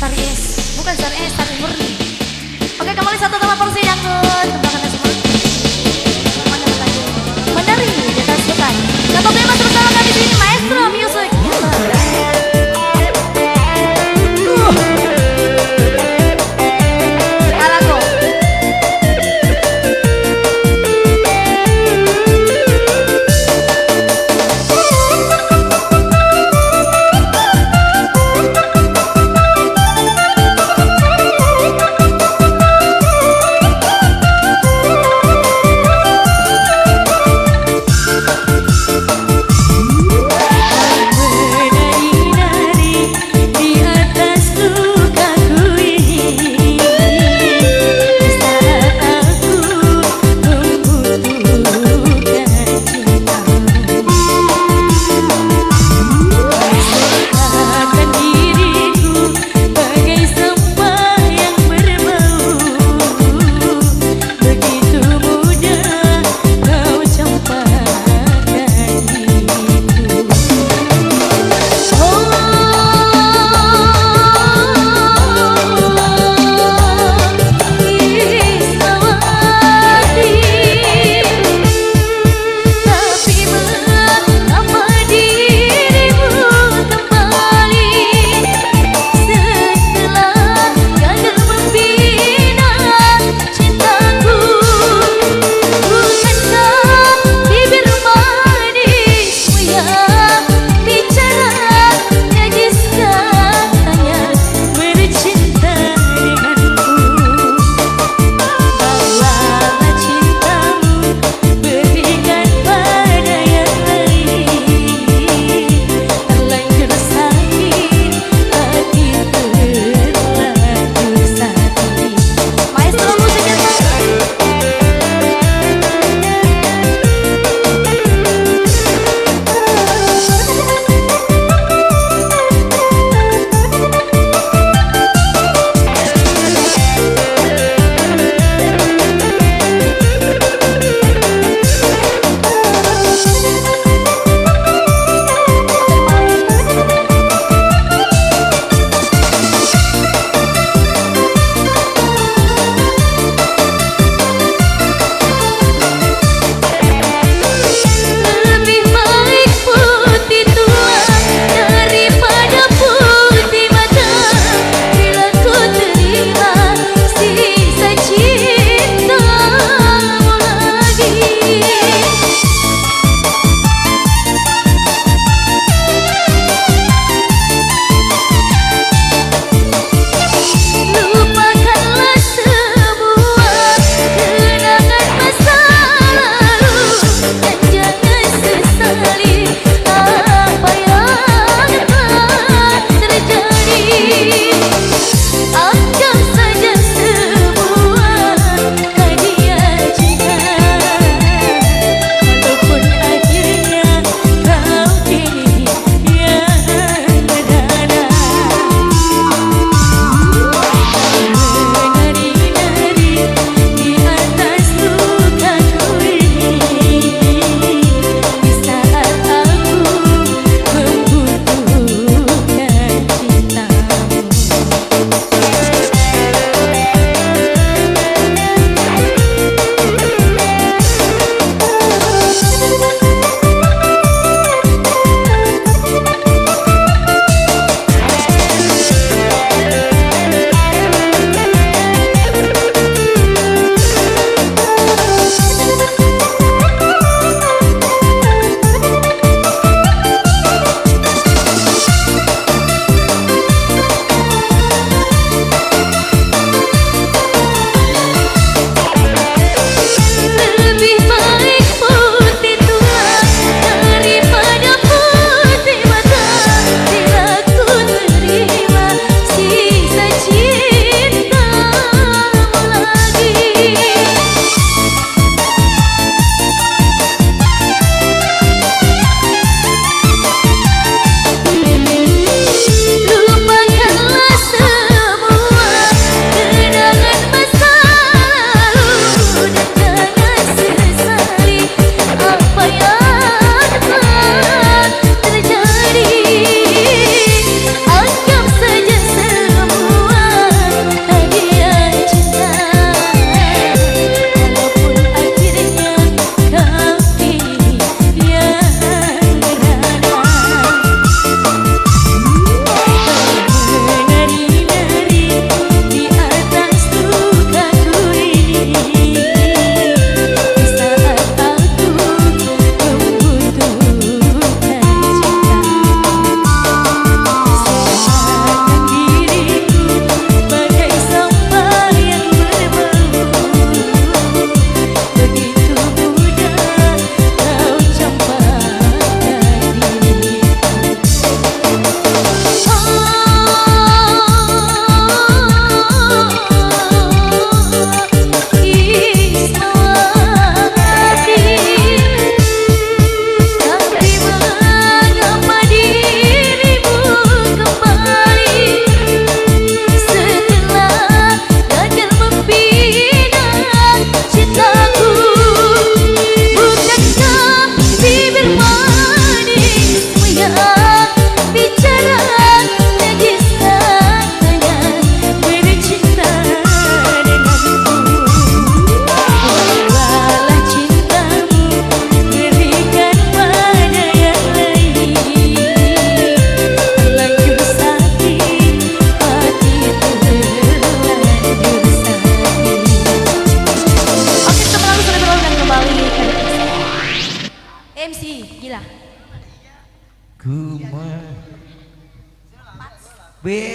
Tari es, bukan tari es, tari murni. Oke, kembali satu tema porsi yang tembakana semua. Semuanya bertajuk Menari di atas hutan. Satu tema bersama kami di sini Maestro Music.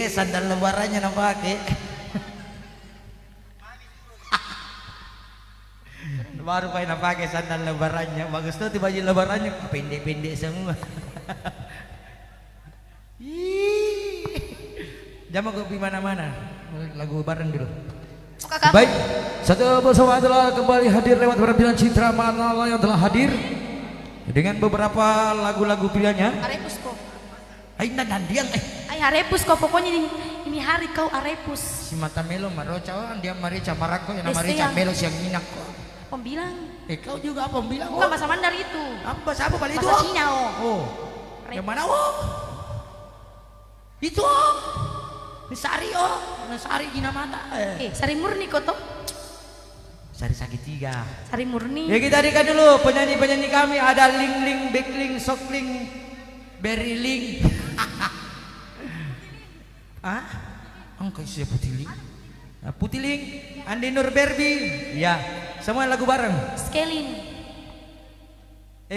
sandal lebarannya nak pakai. Baru pakai nak pakai sandal lebarannya. Bagus tuh baju lebarannya pendek-pendek semua. Jangan gue pergi mana-mana. Lagu lebaran dulu. Kakak. Baik, satu bersama telah kembali hadir lewat penampilan Citra Manala yang telah hadir dengan beberapa lagu-lagu pilihannya. Arepus kok. Aina nandiang Ay arepus kok pokoknya ini hari kau arepus. si mata melo maroca dia marica marako yang Este marica yang- melo siang minak kok. Pembilang. Kau juga apa bilang? Bukan bahasa Mandar itu. Apa siapa balik itu? Bahasa Cina oh. Oh. Yang mana oh? Itu oh. Nisari oh. Nisari gina mata. Sari murni kok toh. Sari Sagitiga. Sari murni. Ya kita adikan dulu penyanyi-penyanyi kami ada Ling, Backling, Sokling, Berryling. Ah? Angkai siapa Putiling? Nah, Putiling, Andi Nur Berbi. Ya, semua lagu bareng. Scaling.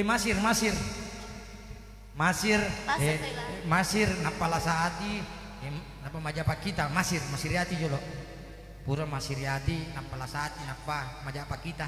Masir. Masir napala saati. Napa majapa kita? Masiriati jolo. Pura Masiriati napala saati napa majapa kita.